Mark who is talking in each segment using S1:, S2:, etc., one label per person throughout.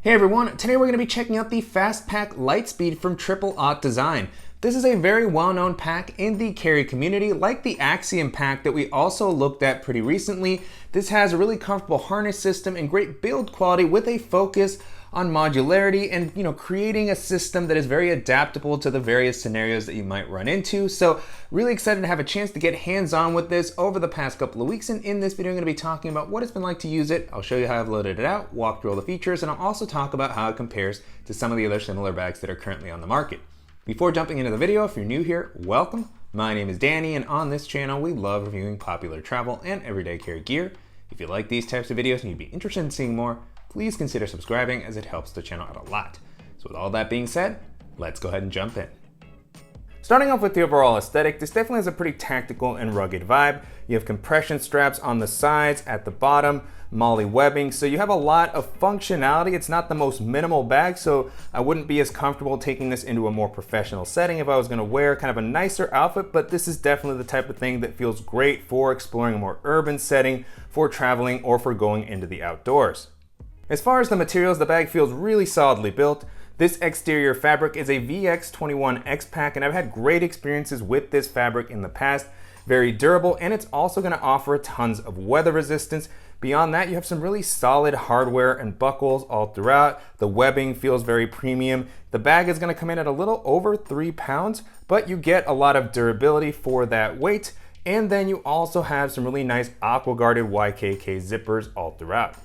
S1: Hey everyone, today we're going to be checking out the Fast Pack Litespeed from Aught Design. This is a very well-known pack in the carry community, like the Axiom pack that we also looked at pretty recently. This has a really comfortable harness system and great build quality with a focus on modularity and creating a system that is very adaptable to the various scenarios that you might run into. So really excited to have a chance to get hands-on with this over the past couple of weeks, and in this video I'm going to be talking about what it's been like to use it. I'll show you how I've loaded it out, walk through all the features, and I'll also talk about how it compares to some of the other similar bags that are currently on the market. Before jumping into the video, if you're new here, welcome. My name is Danny, and on this channel we love reviewing popular travel and everyday carry gear. If you like these types of videos and you'd be interested in seeing more, please consider subscribing as it helps the channel out a lot. So with all that being said, let's go ahead and jump in. Starting off with the overall aesthetic, this definitely has a pretty tactical and rugged vibe. You have compression straps on the sides, at the bottom, MOLLE webbing, so you have a lot of functionality. It's not the most minimal bag, so I wouldn't be as comfortable taking this into a more professional setting if I was going to wear kind of a nicer outfit, but this is definitely the type of thing that feels great for exploring a more urban setting, for traveling, or for going into the outdoors. As far as the materials, the bag feels really solidly built. This exterior fabric is a VX21 X-Pack, and I've had great experiences with this fabric in the past. Very durable, and it's also going to offer tons of weather resistance. Beyond that, you have some really solid hardware and buckles all throughout. The webbing feels very premium. The bag is going to come in at a little over 3 pounds, but you get a lot of durability for that weight. And then you also have some really nice aqua-guarded YKK zippers all throughout.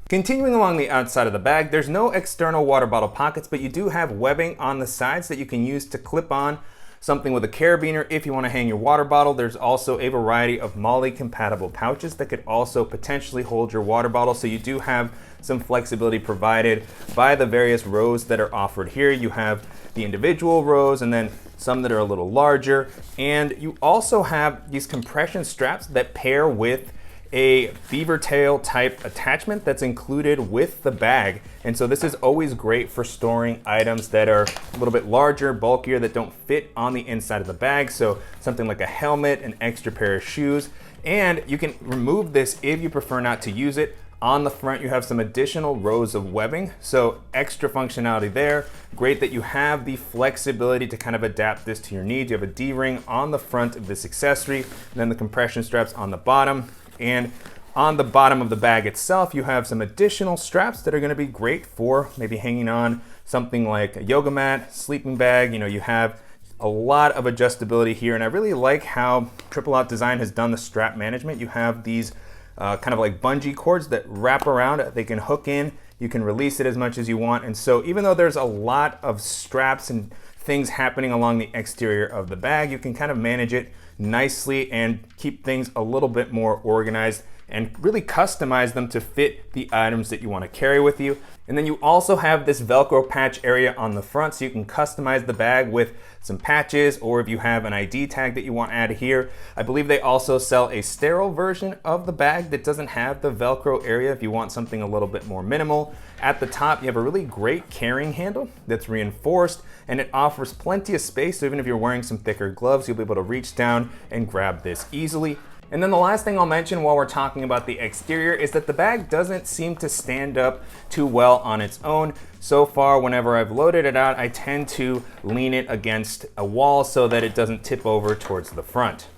S1: Continuing along the outside of the bag, there's no external water bottle pockets, but you do have webbing on the sides that you can use to clip on something with a carabiner if you want to hang your water bottle. There's also a variety of MOLLE compatible pouches that could also potentially hold your water bottle, so you do have some flexibility provided by the various rows that are offered here. You have the individual rows and then some that are a little larger, and you also have these compression straps that pair with a beaver tail type attachment that's included with the bag. And so this is always great for storing items that are a little bit larger, bulkier, that don't fit on the inside of the bag. So something like a helmet, an extra pair of shoes, and you can remove this if you prefer not to use it. On the front, you have some additional rows of webbing, so extra functionality there. Great that you have the flexibility to kind of adapt this to your needs. You have a D-ring on the front of this accessory, and then the compression straps on the bottom. And on the bottom of the bag itself, you have some additional straps that are going to be great for maybe hanging on something like a yoga mat, sleeping bag. You have a lot of adjustability here, and I really like how Aught Design has done the strap management. You have these kind of like bungee cords that wrap around. They can hook in, you can release it as much as you want, and so even though there's a lot of straps and things happening along the exterior of the bag, you can kind of manage it nicely and keep things a little bit more organized and really customize them to fit the items that you want to carry with you. And then you also have this Velcro patch area on the front, so you can customize the bag with some patches, or if you have an ID tag that you want added here. I believe they also sell a sterile version of the bag that doesn't have the Velcro area if you want something a little bit more minimal. At the top, you have a really great carrying handle that's reinforced, and it offers plenty of space, so even if you're wearing some thicker gloves, you'll be able to reach down and grab this easily. And then the last thing I'll mention while we're talking about the exterior is that the bag doesn't seem to stand up too well on its own. So far, whenever I've loaded it out, I tend to lean it against a wall so that it doesn't tip over towards the front.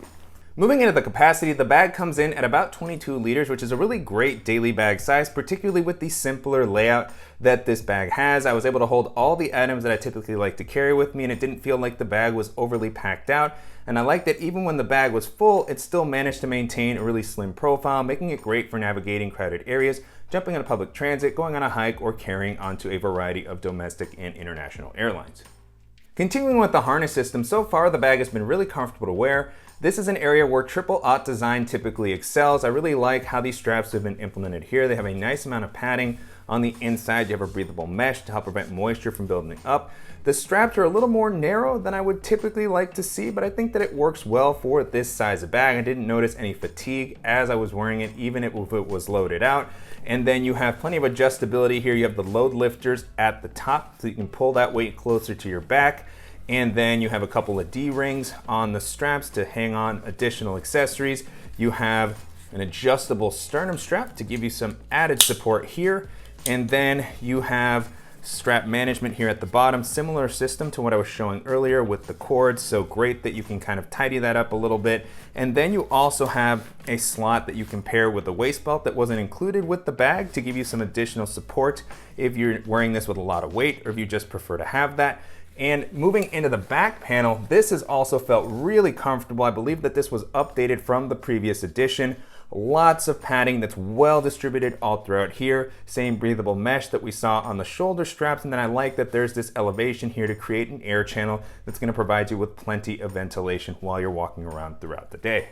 S1: Moving into the capacity, the bag comes in at about 22 liters, which is a really great daily bag size, particularly with the simpler layout that this bag has. I was able to hold all the items that I typically like to carry with me, and it didn't feel like the bag was overly packed out. And I like that even when the bag was full, it still managed to maintain a really slim profile, making it great for navigating crowded areas, jumping on public transit, going on a hike, or carrying onto a variety of domestic and international airlines. Continuing with the harness system, so far the bag has been really comfortable to wear. This is an area where Aught Design typically excels. I really like how these straps have been implemented here. They have a nice amount of padding on the inside. You have a breathable mesh to help prevent moisture from building up. The straps are a little more narrow than I would typically like to see, but I think that it works well for this size of bag. I didn't notice any fatigue as I was wearing it, even if it was loaded out. And then you have plenty of adjustability here. You have the load lifters at the top, so you can pull that weight closer to your back. And then you have a couple of D-rings on the straps to hang on additional accessories. You have an adjustable sternum strap to give you some added support here. And then you have strap management here at the bottom, similar system to what I was showing earlier with the cords, so great that you can kind of tidy that up a little bit. And then you also have a slot that you can pair with a waist belt that wasn't included with the bag to give you some additional support if you're wearing this with a lot of weight or if you just prefer to have that. And moving into the back panel, this has also felt really comfortable. I believe that this was updated from the previous edition. Lots of padding that's well distributed all throughout here. Same breathable mesh that we saw on the shoulder straps. And then I like that there's this elevation here to create an air channel that's going to provide you with plenty of ventilation while you're walking around throughout the day.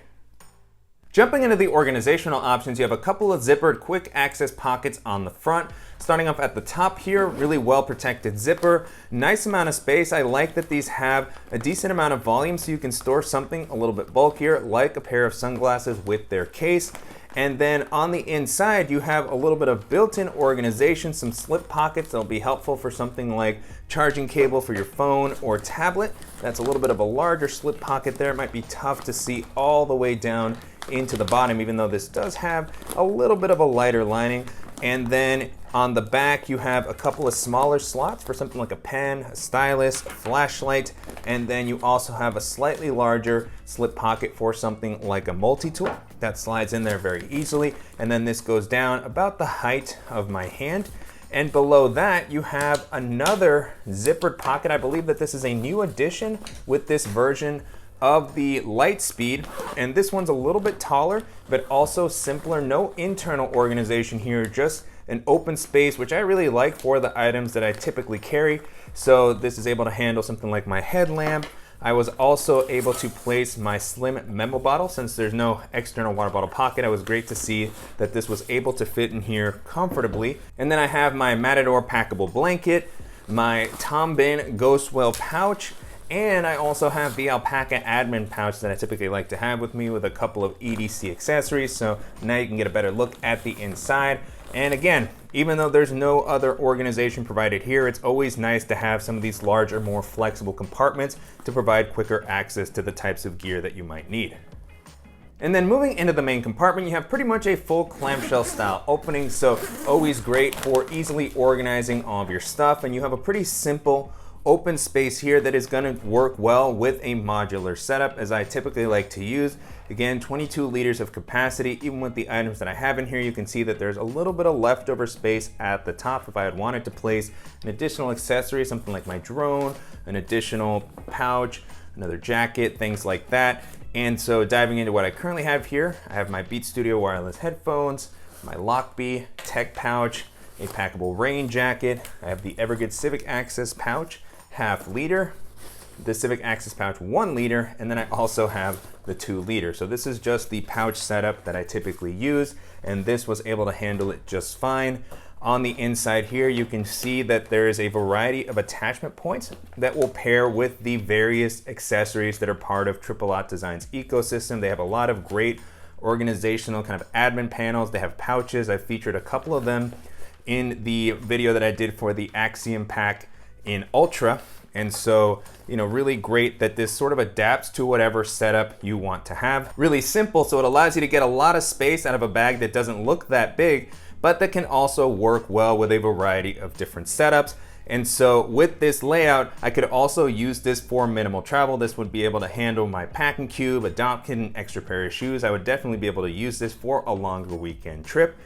S1: Jumping into the organizational options, you have a couple of zippered quick access pockets on the front. Starting off at the top here, really well protected zipper, nice amount of space. I like that these have a decent amount of volume so you can store something a little bit bulkier, like a pair of sunglasses with their case. And then on the inside, you have a little bit of built-in organization, some slip pockets that'll be helpful for something like charging cable for your phone or tablet. That's a little bit of a larger slip pocket there. It might be tough to see all the way down into the bottom, even though this does have a little bit of a lighter lining. And then on the back, you have a couple of smaller slots for something like a pen, a stylus, a flashlight, and then you also have a slightly larger slip pocket for something like a multi-tool that slides in there very easily. And then this goes down about the height of my hand. And below that, you have another zippered pocket. I believe that this is a new addition with this version of the Litespeed, and this one's a little bit taller, but also simpler. No internal organization here, just an open space, which I really like for the items that I typically carry. So this is able to handle something like my headlamp. I was also able to place my slim memo bottle. Since there's no external water bottle pocket, it was great to see that this was able to fit in here comfortably. And then I have my Matador packable blanket, my Tom Bin Ghostwell pouch, and I also have the alpaca admin pouch that I typically like to have with me with a couple of EDC accessories. So now you can get a better look at the inside. And again, even though there's no other organization provided here, it's always nice to have some of these larger, more flexible compartments to provide quicker access to the types of gear that you might need. And then moving into the main compartment, you have pretty much a full clamshell style opening. So always great for easily organizing all of your stuff. And you have a pretty simple open space here that is going to work well with a modular setup, as I typically like to use. Again, 22 liters of capacity. Even with the items that I have in here, you can see that there's a little bit of leftover space at the top if I had wanted to place an additional accessory, something like my drone, an additional pouch, another jacket, things like that. And so diving into what I currently have here, I have my Beat Studio wireless headphones, my Lockbee tech pouch, a packable rain jacket. I have the Evergood Civic Access pouch, ½ liter, the Civic Access pouch 1 liter, and then I also have the 2 liter. So this is just the pouch setup that I typically use, and this was able to handle it just fine. On the inside here, you can see that there is a variety of attachment points that will pair with the various accessories that are part of Aught Design's ecosystem. They have a lot of great organizational kind of admin panels. They have pouches. I've featured a couple of them in the video that I did for the Axiom pack in Ultra. And so, really great that this sort of adapts to whatever setup you want to have. Really simple, so it allows you to get a lot of space out of a bag that doesn't look that big, but that can also work well with a variety of different setups. And so with this layout, I could also use this for minimal travel. This would be able to handle my packing cube, a dock kit, an extra pair of shoes. I would definitely be able to use this for a longer weekend trip.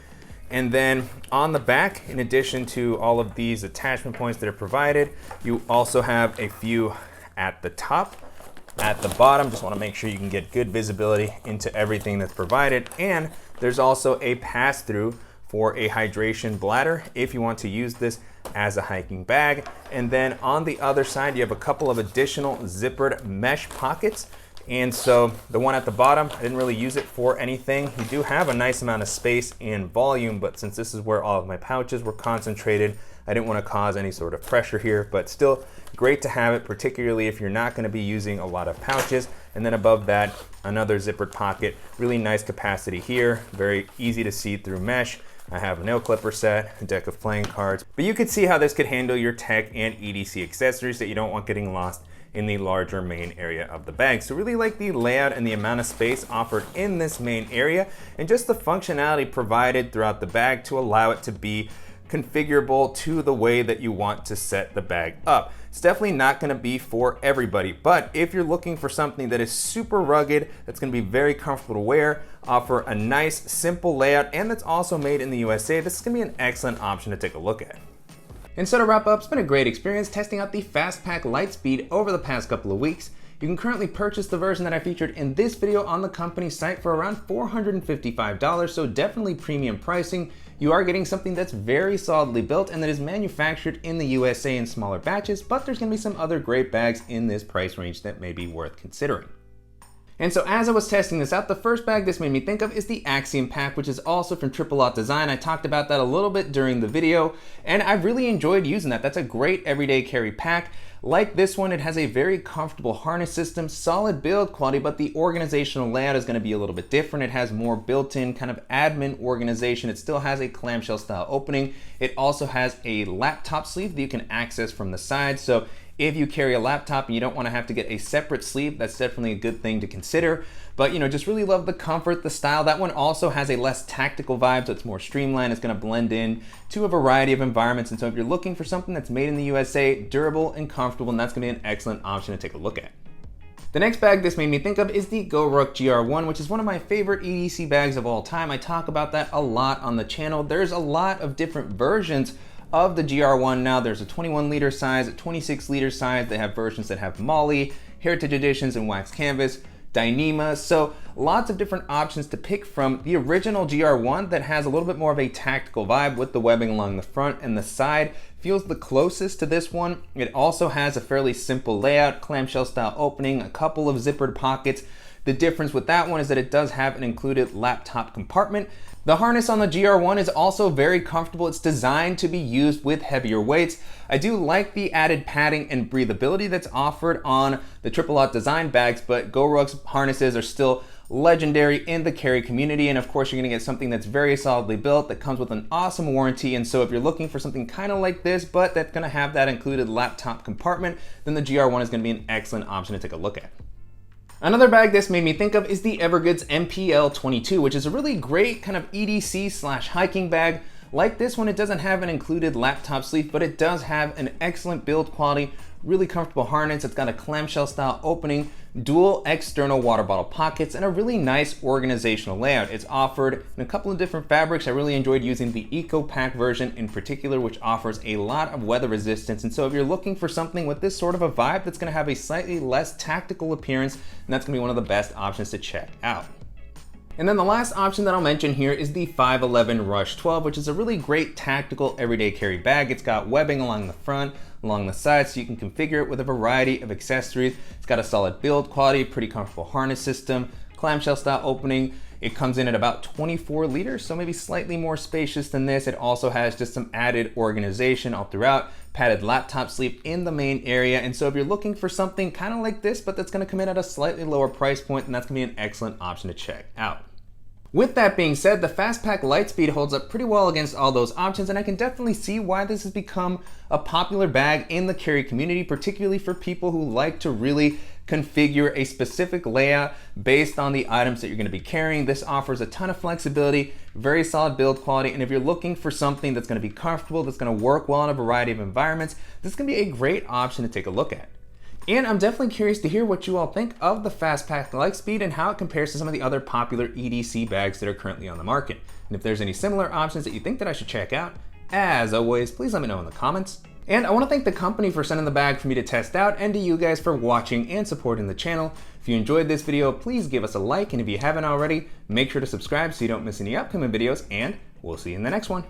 S1: And then on the back, in addition to all of these attachment points that are provided, you also have a few at the top. At the bottom, just want to make sure you can get good visibility into everything that's provided. And there's also a pass-through for a hydration bladder if you want to use this as a hiking bag. And then on the other side, you have a couple of additional zippered mesh pockets. And so the one at the bottom, I didn't really use it for anything. You do have a nice amount of space and volume, but since this is where all of my pouches were concentrated, I didn't want to cause any sort of pressure here, but still great to have it, particularly if you're not going to be using a lot of pouches. And then above that, another zippered pocket, really nice capacity here, very easy to see through mesh. I have a nail clipper set, a deck of playing cards, but you could see how this could handle your tech and EDC accessories that you don't want getting lost in the larger main area of the bag. So really like the layout and the amount of space offered in this main area, and just the functionality provided throughout the bag to allow it to be configurable to the way that you want to set the bag up. It's definitely not going to be for everybody, but if you're looking for something that is super rugged, that's going to be very comfortable to wear, offer a nice simple layout, and that's also made in the USA, this is going to be an excellent option to take a look at. And so to wrap up, it's been a great experience testing out the Fast Pack Litespeed over the past couple of weeks. You can currently purchase the version that I featured in this video on the company site for around $455, so definitely premium pricing. You are getting something that's very solidly built and that is manufactured in the USA in smaller batches, but there's going to be some other great bags in this price range that may be worth considering. And so as I was testing this out, the first bag this made me think of is the Axiom pack, which is also from Aught Design. I talked about that a little bit during the video, and I really enjoyed using that. That's a great everyday carry pack. Like this one, it has a very comfortable harness system, solid build quality, but the organizational layout is going to be a little bit different. It has more built-in kind of admin organization. It still has a clamshell style opening. It also has a laptop sleeve that you can access from the side. So if you carry a laptop and you don't want to have to get a separate sleeve, that's definitely a good thing to consider. But just really love the comfort, the style. That one also has a less tactical vibe, so it's more streamlined. It's going to blend in to a variety of environments. And so if you're looking for something that's made in the USA, durable and comfortable, and that's going to be an excellent option to take a look at. The next bag this made me think of is the GoRuck GR1, which is one of my favorite EDC bags of all time. I talk about that a lot on the channel. There's a lot of different versions of the GR1 now. There's a 21 liter size, a 26 liter size. They have versions that have Moly, Heritage Editions, and Wax Canvas, Dyneema. So lots of different options to pick from. The original GR1 that has a little bit more of a tactical vibe with the webbing along the front and the side feels the closest to this one. It also has a fairly simple layout, clamshell style opening, a couple of zippered pockets. The difference with that one is that it does have an included laptop compartment. The harness on the GR1 is also very comfortable. It's designed to be used with heavier weights. I do like the added padding and breathability that's offered on the Aught Design bags, but GoRuck's harnesses are still legendary in the carry community. And of course, you're gonna get something that's very solidly built, that comes with an awesome warranty. And so if you're looking for something kind of like this, but that's gonna have that included laptop compartment, then the GR1 is gonna be an excellent option to take a look at. Another bag this made me think of is the Evergoods MPL22, which is a really great kind of EDC/hiking bag. Like this one, it doesn't have an included laptop sleeve, but it does have an excellent build quality, really comfortable harness. It's got a clamshell style opening, dual external water bottle pockets, and a really nice organizational layout. It's offered in a couple of different fabrics. I really enjoyed using the Eco Pack version in particular, which offers a lot of weather resistance. And so if you're looking for something with this sort of a vibe that's gonna have a slightly less tactical appearance, then that's gonna be one of the best options to check out. And then the last option that I'll mention here is the 511 Rush 12, which is a really great tactical everyday carry bag. It's got webbing along the front, along the sides, so you can configure it with a variety of accessories. It's got a solid build quality, pretty comfortable harness system, clamshell style opening. It comes in at about 24 liters, so maybe slightly more spacious than this. It also has just some added organization all throughout, padded laptop sleeve in the main area. And so if you're looking for something kind of like this, but that's gonna come in at a slightly lower price point, then that's gonna be an excellent option to check out. With that being said, the Fast Pack Litespeed holds up pretty well against all those options, and I can definitely see why this has become a popular bag in the carry community, particularly for people who like to really configure a specific layout based on the items that you're going to be carrying. This offers a ton of flexibility, very solid build quality, and if you're looking for something that's going to be comfortable, that's going to work well in a variety of environments, this is going to be a great option to take a look at. And I'm definitely curious to hear what you all think of the Fast Pack Litespeed and how it compares to some of the other popular EDC bags that are currently on the market. And if there's any similar options that you think that I should check out, as always, please let me know in the comments. And I want to thank the company for sending the bag for me to test out, and to you guys for watching and supporting the channel. If you enjoyed this video, please give us a like, and if you haven't already, make sure to subscribe so you don't miss any upcoming videos, and we'll see you in the next one.